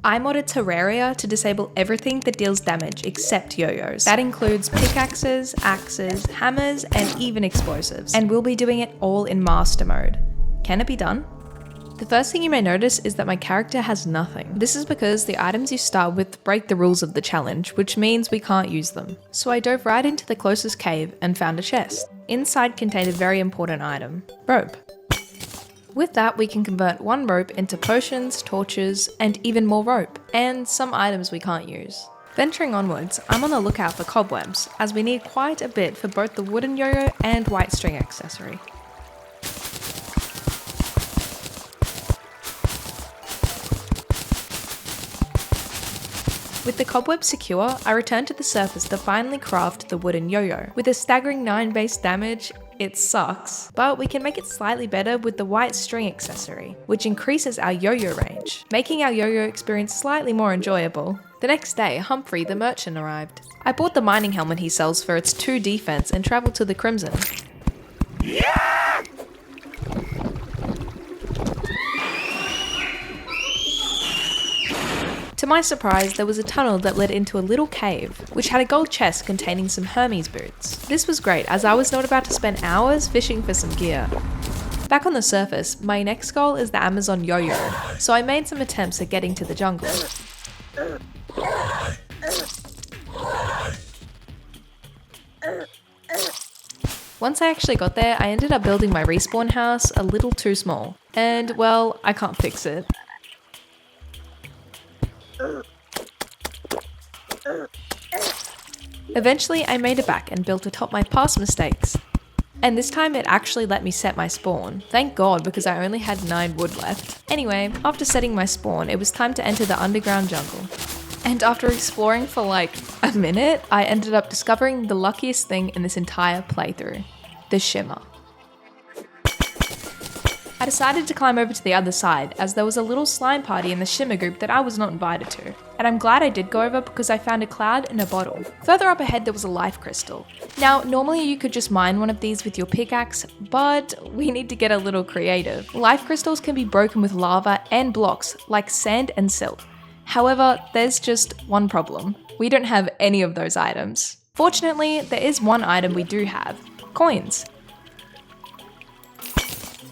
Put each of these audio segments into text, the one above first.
I modded Terraria to disable everything that deals damage except yo-yos. That includes pickaxes, axes, hammers, and even explosives. And we'll be doing it all in master mode. Can it be done? The first thing you may notice is that my character has nothing. This is because the items you start with break the rules of the challenge, which means we can't use them. So I dove right into the closest cave and found a chest. Inside contained a very important item, rope. With that, we can convert one rope into potions, torches, and even more rope, and some items we can't use. Venturing onwards, I'm on the lookout for cobwebs, as we need quite a bit for both the wooden yo-yo and white string accessory. With the cobweb secure, I returned to the surface to finally craft the wooden yo-yo. With a staggering 9 base damage, it sucks, but we can make it slightly better with the white string accessory, which increases our yo-yo range, making our yo-yo experience slightly more enjoyable. The next day, Humphrey the merchant arrived. I bought the mining helmet he sells for its 2 defense and traveled to the Crimson. Yeah! To my surprise, there was a tunnel that led into a little cave, which had a gold chest containing some Hermes boots. This was great, as I was not about to spend hours fishing for some gear. Back on the surface, my next goal is the Amazon yo-yo, so I made some attempts at getting to the jungle. Once I actually got there, I ended up building my respawn house a little too small, and well, I can't fix it. Eventually, I made it back and built atop my past mistakes. And this time it actually let me set my spawn. Thank God, because I only had 9 wood left. Anyway, after setting my spawn, it was time to enter the underground jungle. And after exploring for like a minute, I ended up discovering the luckiest thing in this entire playthrough, the shimmer. I decided to climb over to the other side, as there was a little slime party in the shimmer group that I was not invited to. And I'm glad I did go over because I found a cloud in a bottle. Further up ahead there was a life crystal. Now, normally you could just mine one of these with your pickaxe, but we need to get a little creative. Life crystals can be broken with lava and blocks, like sand and silt. However, there's just one problem. We don't have any of those items. Fortunately, there is one item we do have, coins.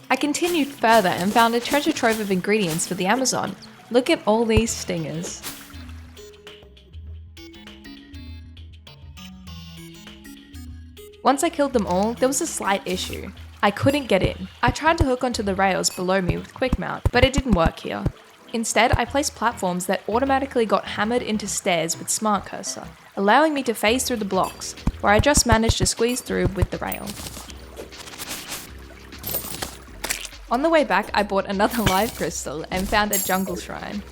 I continued further and found a treasure trove of ingredients for the Amazon. Look at all these stingers. Once I killed them all, there was a slight issue. I couldn't get in. I tried to hook onto the rails below me with quick mount, but it didn't work here. Instead, I placed platforms that automatically got hammered into stairs with smart cursor, allowing me to phase through the blocks, where I just managed to squeeze through with the rail. On the way back, I bought another live crystal and found a jungle shrine.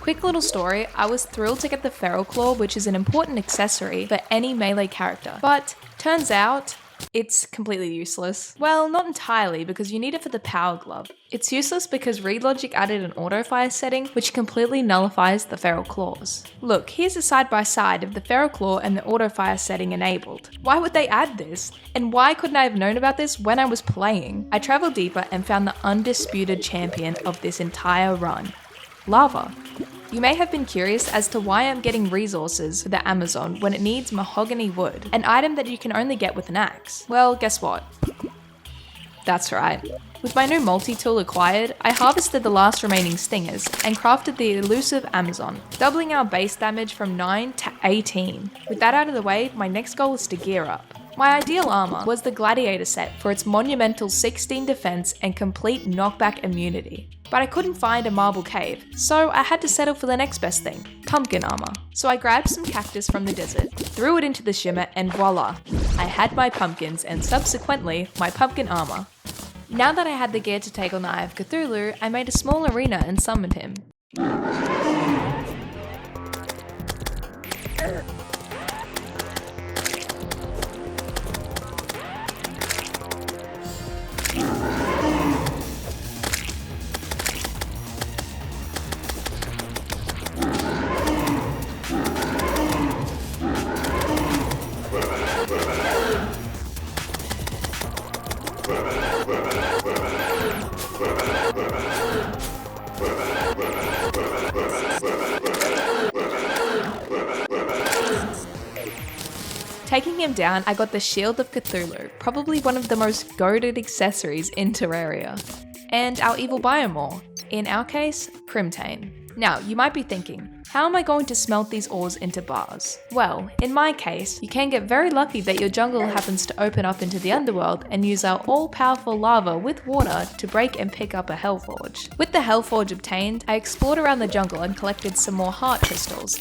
Quick little story, I was thrilled to get the feral claw, which is an important accessory for any melee character, but turns out it's completely useless. Well, not entirely, because you need it for the power glove. It's useless because ReadLogic added an auto-fire setting, which completely nullifies the feral claws. Look, here's a side-by-side of the feral claw and the auto-fire setting enabled. Why would they add this? And why couldn't I have known about this when I was playing? I traveled deeper and found the undisputed champion of this entire run, lava. You may have been curious as to why I'm getting resources for the Amazon when it needs mahogany wood, an item that you can only get with an axe. Well, guess what? That's right. With my new multi-tool acquired, I harvested the last remaining stingers and crafted the elusive Amazon, doubling our base damage from 9 to 18. With that out of the way, my next goal is to gear up. My ideal armor was the Gladiator set for its monumental 16 defense and complete knockback immunity. But I couldn't find a marble cave, so I had to settle for the next best thing, pumpkin armor. So I grabbed some cactus from the desert, threw it into the shimmer, and voila! I had my pumpkins and subsequently my pumpkin armor. Now that I had the gear to take on the Eye of Cthulhu, I made a small arena and summoned him. Taking him down, I got the Shield of Cthulhu, probably one of the most goated accessories in Terraria. And our evil biomore, in our case, Crimtane. Now, you might be thinking, how am I going to smelt these ores into bars? Well, in my case, you can get very lucky that your jungle happens to open up into the underworld and use our all-powerful lava with water to break and pick up a Hellforge. With the Hellforge obtained, I explored around the jungle and collected some more heart crystals,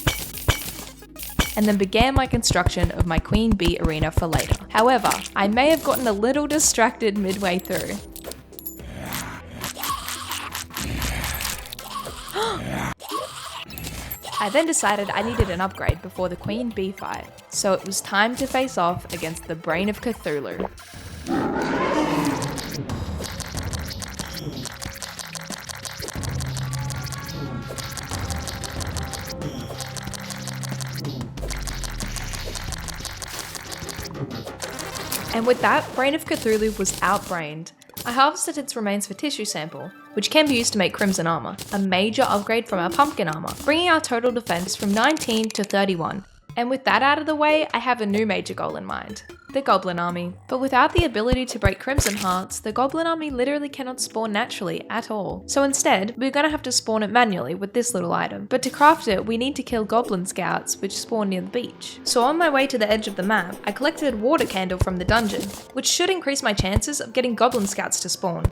and then began my construction of my Queen Bee arena for later. However, I may have gotten a little distracted midway through. I then decided I needed an upgrade before the Queen Bee fight, so it was time to face off against the Brain of Cthulhu. And with that, Brain of Cthulhu was outbrained. I harvested its remains for tissue sample, which can be used to make crimson armor, a major upgrade from our pumpkin armor, bringing our total defense from 19 to 31. And with that out of the way, I have a new major goal in mind, the Goblin Army. But without the ability to break crimson hearts, the Goblin Army literally cannot spawn naturally at all. So instead, we're gonna have to spawn it manually with this little item. But to craft it, we need to kill goblin scouts which spawn near the beach. So on my way to the edge of the map, I collected a water candle from the dungeon, which should increase my chances of getting goblin scouts to spawn.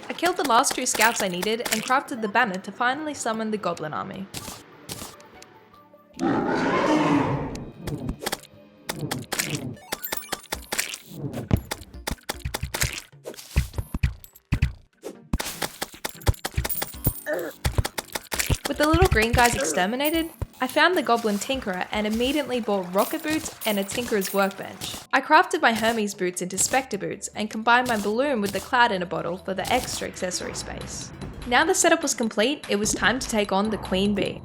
I killed the last 2 scouts I needed and crafted the banner to finally summon the Goblin Army. With the little green guys exterminated, I found the Goblin Tinkerer and immediately bought rocket boots and a Tinkerer's workbench. I crafted my Hermes boots into Spectre boots and combined my balloon with the cloud in a bottle for the extra accessory space. Now the setup was complete, it was time to take on the Queen Bee.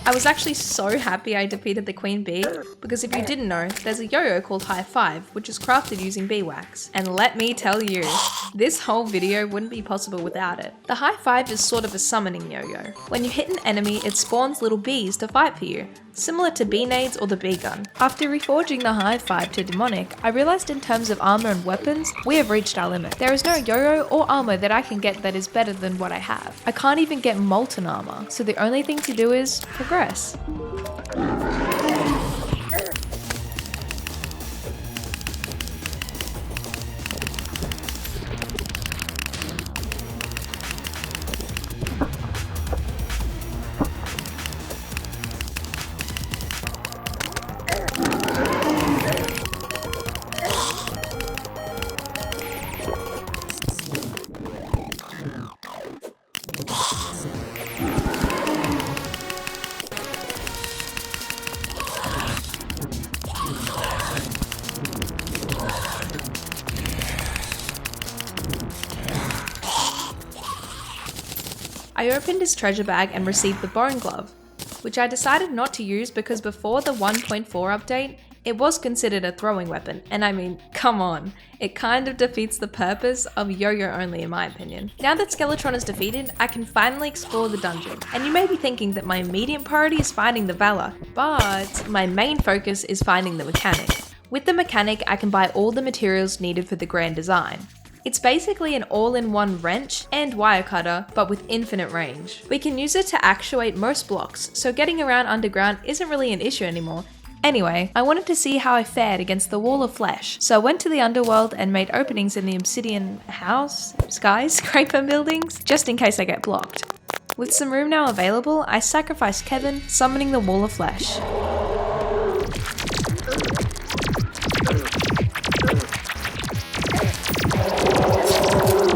I was actually so happy I defeated the Queen Bee, because if you didn't know, there's a yo-yo called High Five, which is crafted using beeswax. And let me tell you, this whole video wouldn't be possible without it. The High Five is sort of a summoning yo-yo. When you hit an enemy, it spawns little bees to fight for you, similar to bee nades or the bee gun. After reforging the High Five to demonic, I realized in terms of armor and weapons, we have reached our limit. There is no yo-yo or armor that I can get that is better than what I have. I can't even get molten armor, so the only thing to do is progress. I opened his treasure bag and received the bone glove, which I decided not to use because before the 1.4 update, it was considered a throwing weapon, and I mean, come on, it kind of defeats the purpose of yo-yo only in my opinion. Now that Skeletron is defeated, I can finally explore the dungeon, and you may be thinking that my immediate priority is finding the Valor, but my main focus is finding the mechanic. With the mechanic, I can buy all the materials needed for the grand design. It's basically an all-in-one wrench and wire cutter, but with infinite range. We can use it to actuate most blocks, so getting around underground isn't really an issue anymore. Anyway, I wanted to see how I fared against the Wall of Flesh, so I went to the underworld and made openings in the obsidian house, skyscraper buildings, just in case I get blocked. With some room now available, I sacrificed Kevin, summoning the Wall of Flesh.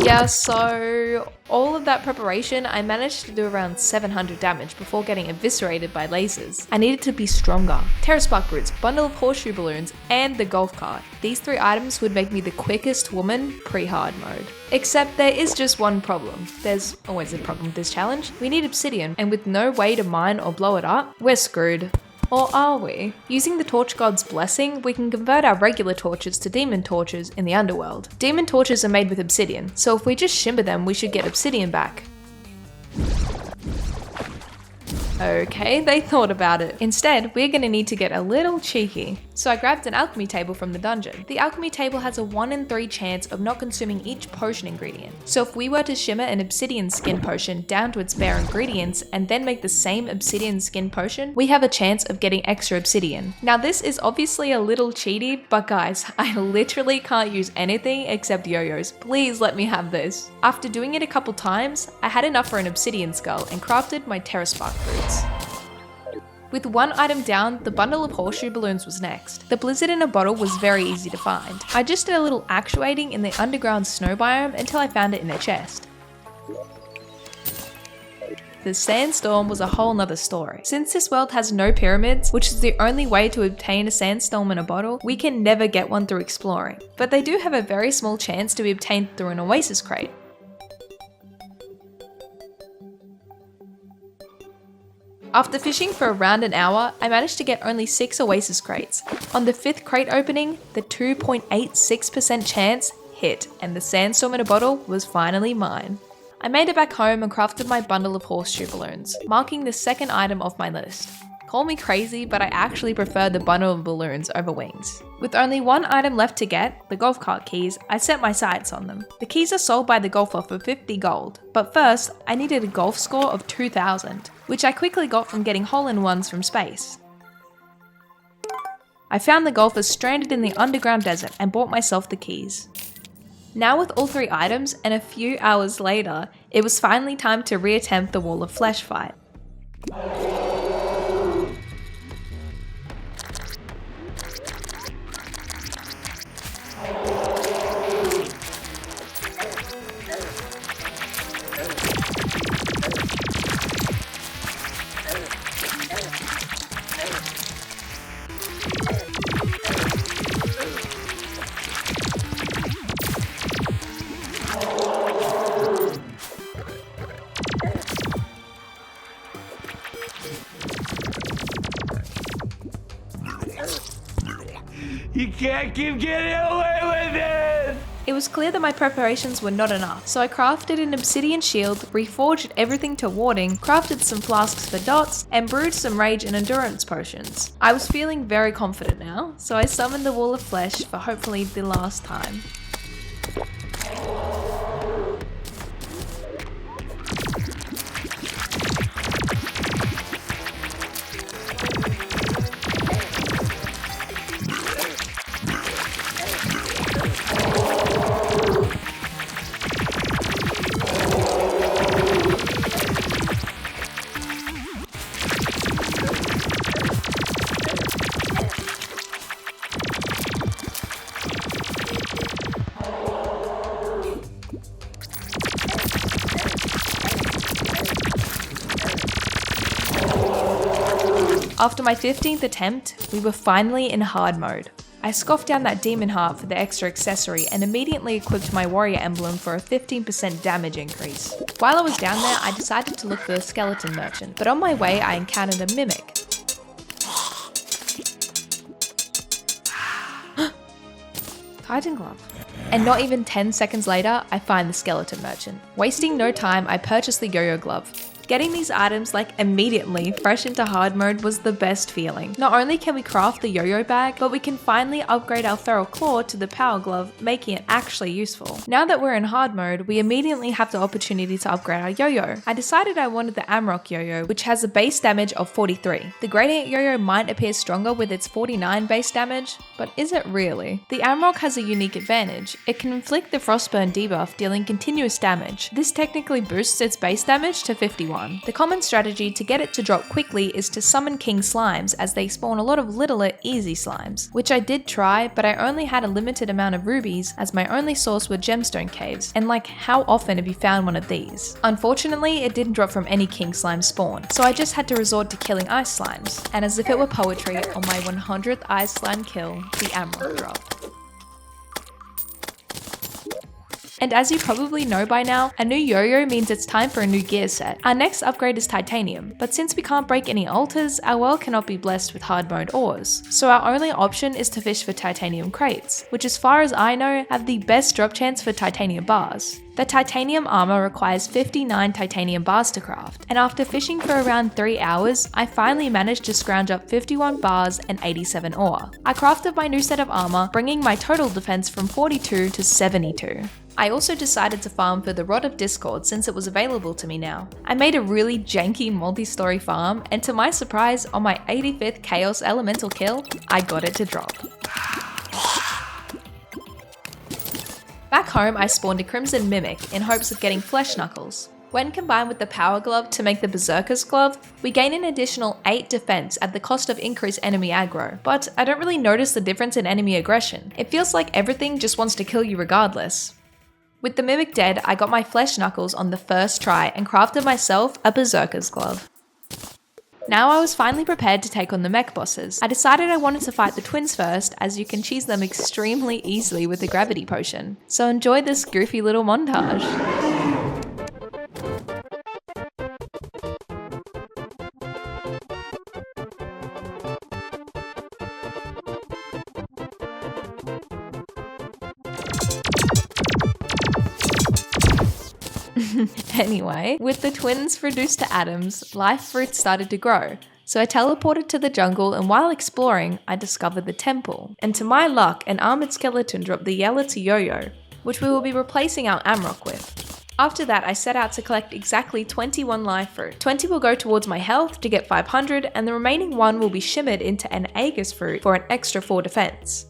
Yeah, so all of that preparation, I managed to do around 700 damage before getting eviscerated by lasers. I needed to be stronger. Terra Spark Roots, bundle of horseshoe balloons, and the golf cart. These 3 items would make me the quickest woman pre-hard mode. Except there is just one problem. There's always a problem with this challenge. We need obsidian, and with no way to mine or blow it up, we're screwed. Or are we? Using the Torch God's blessing, we can convert our regular torches to demon torches in the underworld. Demon torches are made with obsidian, so if we just shimmer them, we should get obsidian back. Okay, they thought about it. Instead, we're gonna need to get a little cheeky. So I grabbed an alchemy table from the dungeon. The alchemy table has a 1 in 3 chance of not consuming each potion ingredient. So if we were to shimmer an obsidian skin potion down to its bare ingredients and then make the same obsidian skin potion, we have a chance of getting extra obsidian. Now this is obviously a little cheaty, but guys, I literally can't use anything except yo-yos. Please let me have this. After doing it a couple times, I had enough for an obsidian skull and crafted my Terra Spark Roots. With 1 item down, the bundle of horseshoe balloons was next. The blizzard in a bottle was very easy to find. I just did a little actuating in the underground snow biome until I found it in a chest. The sandstorm was a whole nother story. Since this world has no pyramids, which is the only way to obtain a sandstorm in a bottle, we can never get one through exploring. But they do have a very small chance to be obtained through an oasis crate. After fishing for around an hour, I managed to get only 6 oasis crates. On the 5th crate opening, the 2.86% chance hit, and the sandstorm in a bottle was finally mine. I made it back home and crafted my bundle of horseshoe balloons, marking the 2nd item off my list. Call me crazy, but I actually prefer the bundle of balloons over wings. With only 1 item left to get, the golf cart keys, I set my sights on them. The keys are sold by the golfer for 50 gold, but first, I needed a golf score of 2000, which I quickly got from getting hole-in-ones from space. I found the golfers stranded in the underground desert and bought myself the keys. Now with all 3 items, and a few hours later, it was finally time to reattempt the Wall of Flesh fight. You can't keep getting away with it! It was clear that my preparations were not enough, so I crafted an obsidian shield, reforged everything to warding, crafted some flasks for dots, and brewed some rage and endurance potions. I was feeling very confident now, so I summoned the Wall of Flesh for hopefully the last time. After my 15th attempt, we were finally in hard mode. I scoffed down that demon heart for the extra accessory and immediately equipped my warrior emblem for a 15% damage increase. While I was down there, I decided to look for the skeleton merchant, but on my way I encountered a mimic. Titan glove. And not even 10 seconds later, I find the skeleton merchant. Wasting no time, I purchased the yo-yo glove. Getting these items immediately fresh into hard mode was the best feeling. Not only can we craft the yo-yo bag, but we can finally upgrade our feral claw to the power glove, making it actually useful. Now that we're in hard mode, we immediately have the opportunity to upgrade our yo-yo. I decided I wanted the Amrock yo-yo, which has a base damage of 43. The gradient yo-yo might appear stronger with its 49 base damage, but is it really? The Amrock has a unique advantage. It can inflict the Frostburn debuff, dealing continuous damage. This technically boosts its base damage to 51. one. The common strategy to get it to drop quickly is to summon king slimes, as they spawn a lot of littler easy slimes, which I did try, but I only had a limited amount of rubies as my only source were gemstone caves, and like, how often have you found one of these? Unfortunately, it didn't drop from any king slime spawn, so I just had to resort to killing ice slimes, and as if it were poetry, on my 100th ice slime kill, the Amrock dropped. And as you probably know by now, a new yo-yo means it's time for a new gear set. Our next upgrade is titanium, but since we can't break any altars, our world cannot be blessed with hard-boned ores. So our only option is to fish for titanium crates, which as far as I know, have the best drop chance for titanium bars. The titanium armor requires 59 titanium bars to craft, and after fishing for around 3 hours, I finally managed to scrounge up 51 bars and 87 ore. I crafted my new set of armor, bringing my total defense from 42 to 72. I also decided to farm for the Rod of Discord since it was available to me now. I made a really janky multi-story farm, and to my surprise, on my 85th Chaos Elemental kill, I got it to drop. Back home, I spawned a Crimson Mimic in hopes of getting Flesh Knuckles. When combined with the Power Glove to make the Berserker's Glove, we gain an additional 8 defense at the cost of increased enemy aggro, but I don't really notice the difference in enemy aggression. It feels like everything just wants to kill you regardless. With the Mimic dead, I got my Flesh Knuckles on the first try and crafted myself a Berserker's Glove. Now I was finally prepared to take on the mech bosses. I decided I wanted to fight the twins first, as you can cheese them extremely easily with the gravity potion. So enjoy this goofy little montage. Anyway, with the twins reduced to atoms, life fruits started to grow. So I teleported to the jungle, and while exploring, I discovered the temple. And to my luck, an armored skeleton dropped the Yella to Yoyo, which we will be replacing our Amrock with. After that, I set out to collect exactly 21 life fruit. 20 will go towards my health to get 500, and the remaining 1 will be shimmered into an Aegis fruit for an extra 4 defense.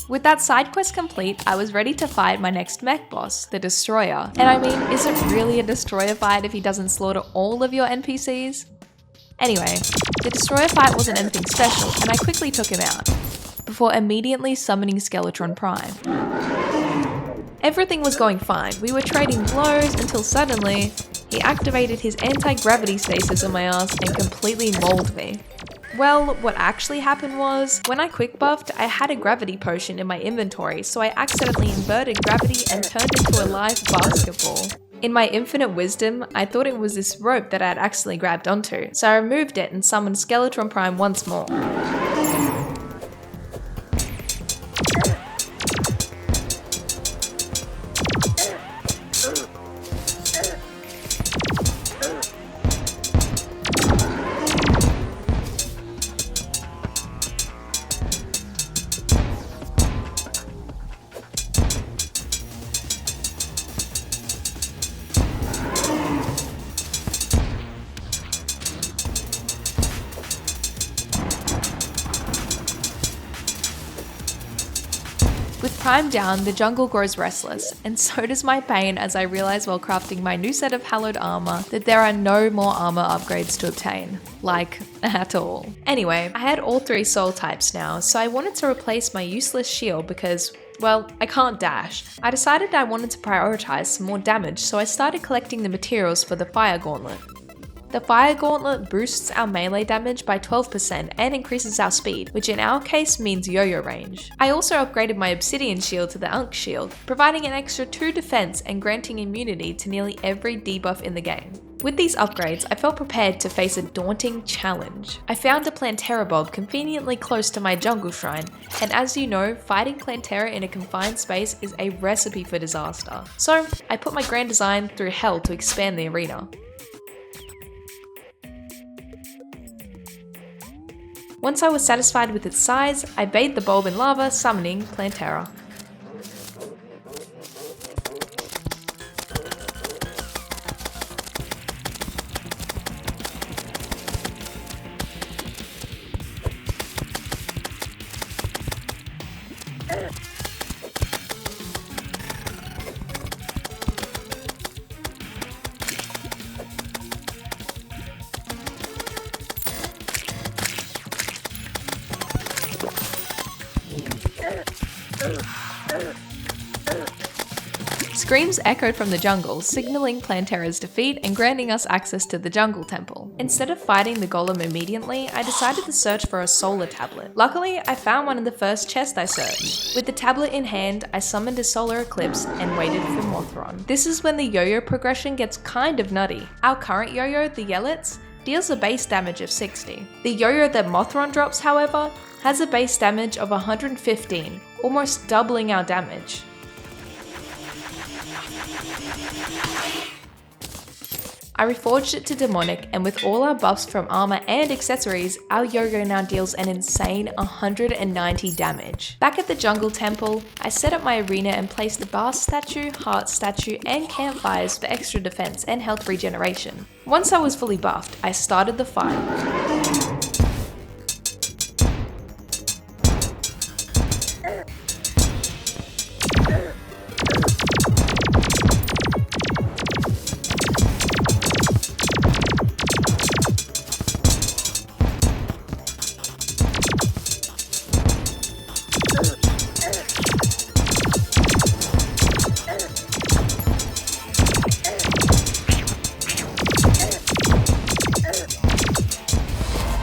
With that side quest complete, I was ready to fight my next mech boss, the Destroyer. And I mean, is it really a Destroyer fight if he doesn't slaughter all of your NPCs? Anyway, the Destroyer fight wasn't anything special, and I quickly took him out, before immediately summoning Skeletron Prime. Everything was going fine, we were trading blows until suddenly, he activated his anti-gravity stasis on my ass and completely mauled me. Well, what actually happened was, when I quick buffed, I had a gravity potion in my inventory, so I accidentally inverted gravity and turned into a live basketball. In my infinite wisdom, I thought it was this rope that I had accidentally grabbed onto, so I removed it and summoned Skeletron Prime once more. With Prime down, the jungle grows restless, and so does my pain as I realize while crafting my new set of hallowed armor that there are no more armor upgrades to obtain. Like, at all. Anyway, I had all 3 soul types now, so I wanted to replace my useless shield because, well, I can't dash. I decided I wanted to prioritize some more damage, so I started collecting the materials for the Fire Gauntlet. The Fire Gauntlet boosts our melee damage by 12% and increases our speed, which in our case means yo-yo range. I also upgraded my Obsidian Shield to the Unk Shield, providing an extra 2 defense and granting immunity to nearly every debuff in the game. With these upgrades, I felt prepared to face a daunting challenge. I found a Plantera Bob conveniently close to my jungle shrine, and as you know, fighting Plantera in a confined space is a recipe for disaster. So, I put my grand design through hell to expand the arena. Once I was satisfied with its size, I bathed the bulb in lava, summoning Plantera. Screams echoed from the jungle, signaling Plantera's defeat and granting us access to the jungle temple. Instead of fighting the golem immediately, I decided to search for a solar tablet. Luckily, I found one in the first chest I searched. With the tablet in hand, I summoned a solar eclipse and waited for Mothron. This is when the yo-yo progression gets kind of nutty. Our current yo-yo, the Yellets, deals a base damage of 60. The yo-yo that Mothron drops, however, has a base damage of 115, almost doubling our damage. I reforged it to demonic, and with all our buffs from armor and accessories, our yo-yo now deals an insane 190 damage. Back at the jungle temple, I set up my arena and placed a bar statue, heart statue, and campfires for extra defense and health regeneration. Once I was fully buffed, I started the fight.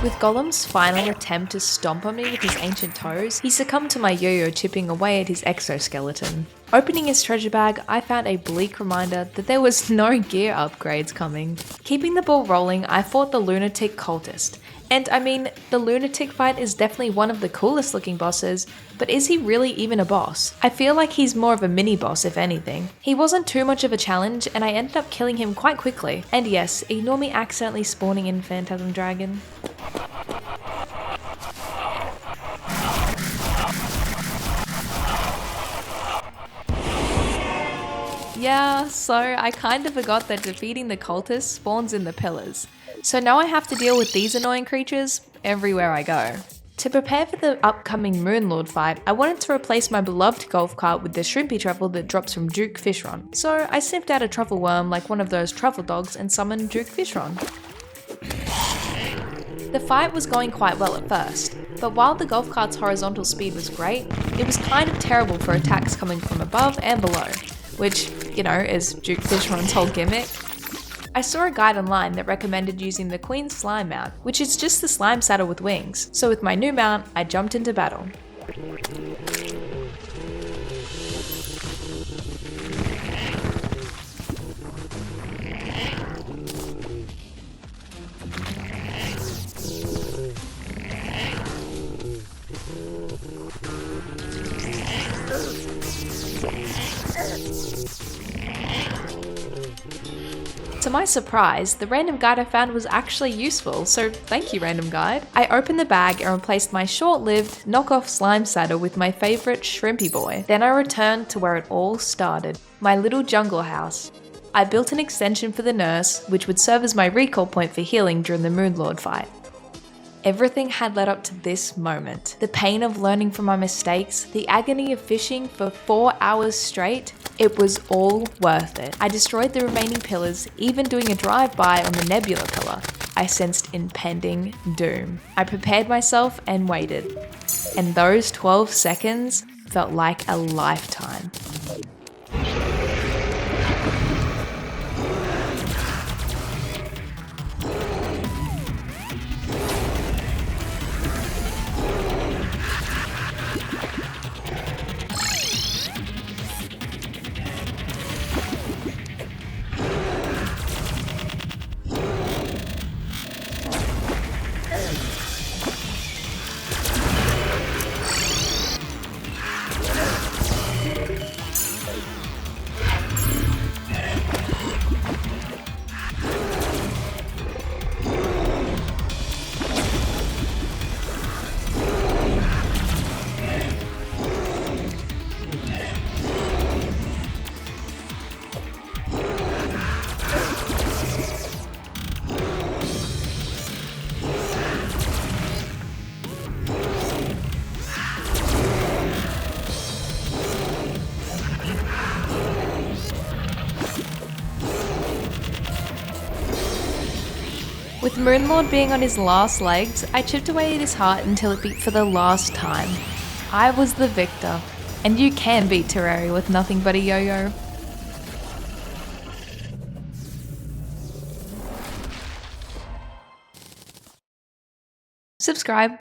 With Golem's final attempt to stomp on me with his ancient toes, he succumbed to my yo-yo chipping away at his exoskeleton. Opening his treasure bag, I found a bleak reminder that there was no gear upgrades coming. Keeping the ball rolling, I fought the lunatic cultist. And I mean, the lunatic fight is definitely one of the coolest looking bosses, but is he really even a boss? I feel like he's more of a mini boss if anything. He wasn't too much of a challenge and I ended up killing him quite quickly. And yes, ignore me accidentally spawning in Phantasm Dragon. Yeah, so I kinda forgot that defeating the cultists spawns in the pillars. So now I have to deal with these annoying creatures everywhere I go. To prepare for the upcoming Moonlord fight, I wanted to replace my beloved golf cart with the shrimpy truffle that drops from Duke Fishron. So I sniffed out a truffle worm like one of those truffle dogs and summoned Duke Fishron. The fight was going quite well at first, but while the golf cart's horizontal speed was great, it was kind of terrible for attacks coming from above and below, which, you know, is Duke Fishron's whole gimmick. I saw a guide online that recommended using the Queen's Slime mount, which is just the slime saddle with wings, so with my new mount, I jumped into battle. To my surprise, the random guide I found was actually useful, so thank you, random guide. I opened the bag and replaced my short-lived knockoff slime saddle with my favourite shrimpy boy. Then I returned to where it all started, my little jungle house. I built an extension for the nurse, which would serve as my recall point for healing during the Moonlord fight. Everything had led up to this moment. The pain of learning from my mistakes, the agony of fishing for 4 hours straight, it was all worth it. I destroyed the remaining pillars, even doing a drive-by on the Nebula pillar. I sensed impending doom. I prepared myself and waited. And those 12 seconds felt like a lifetime. With Moonlord being on his last legs, I chipped away at his heart until it beat for the last time. I was the victor. And you can beat Terraria with nothing but a yo-yo. Subscribe.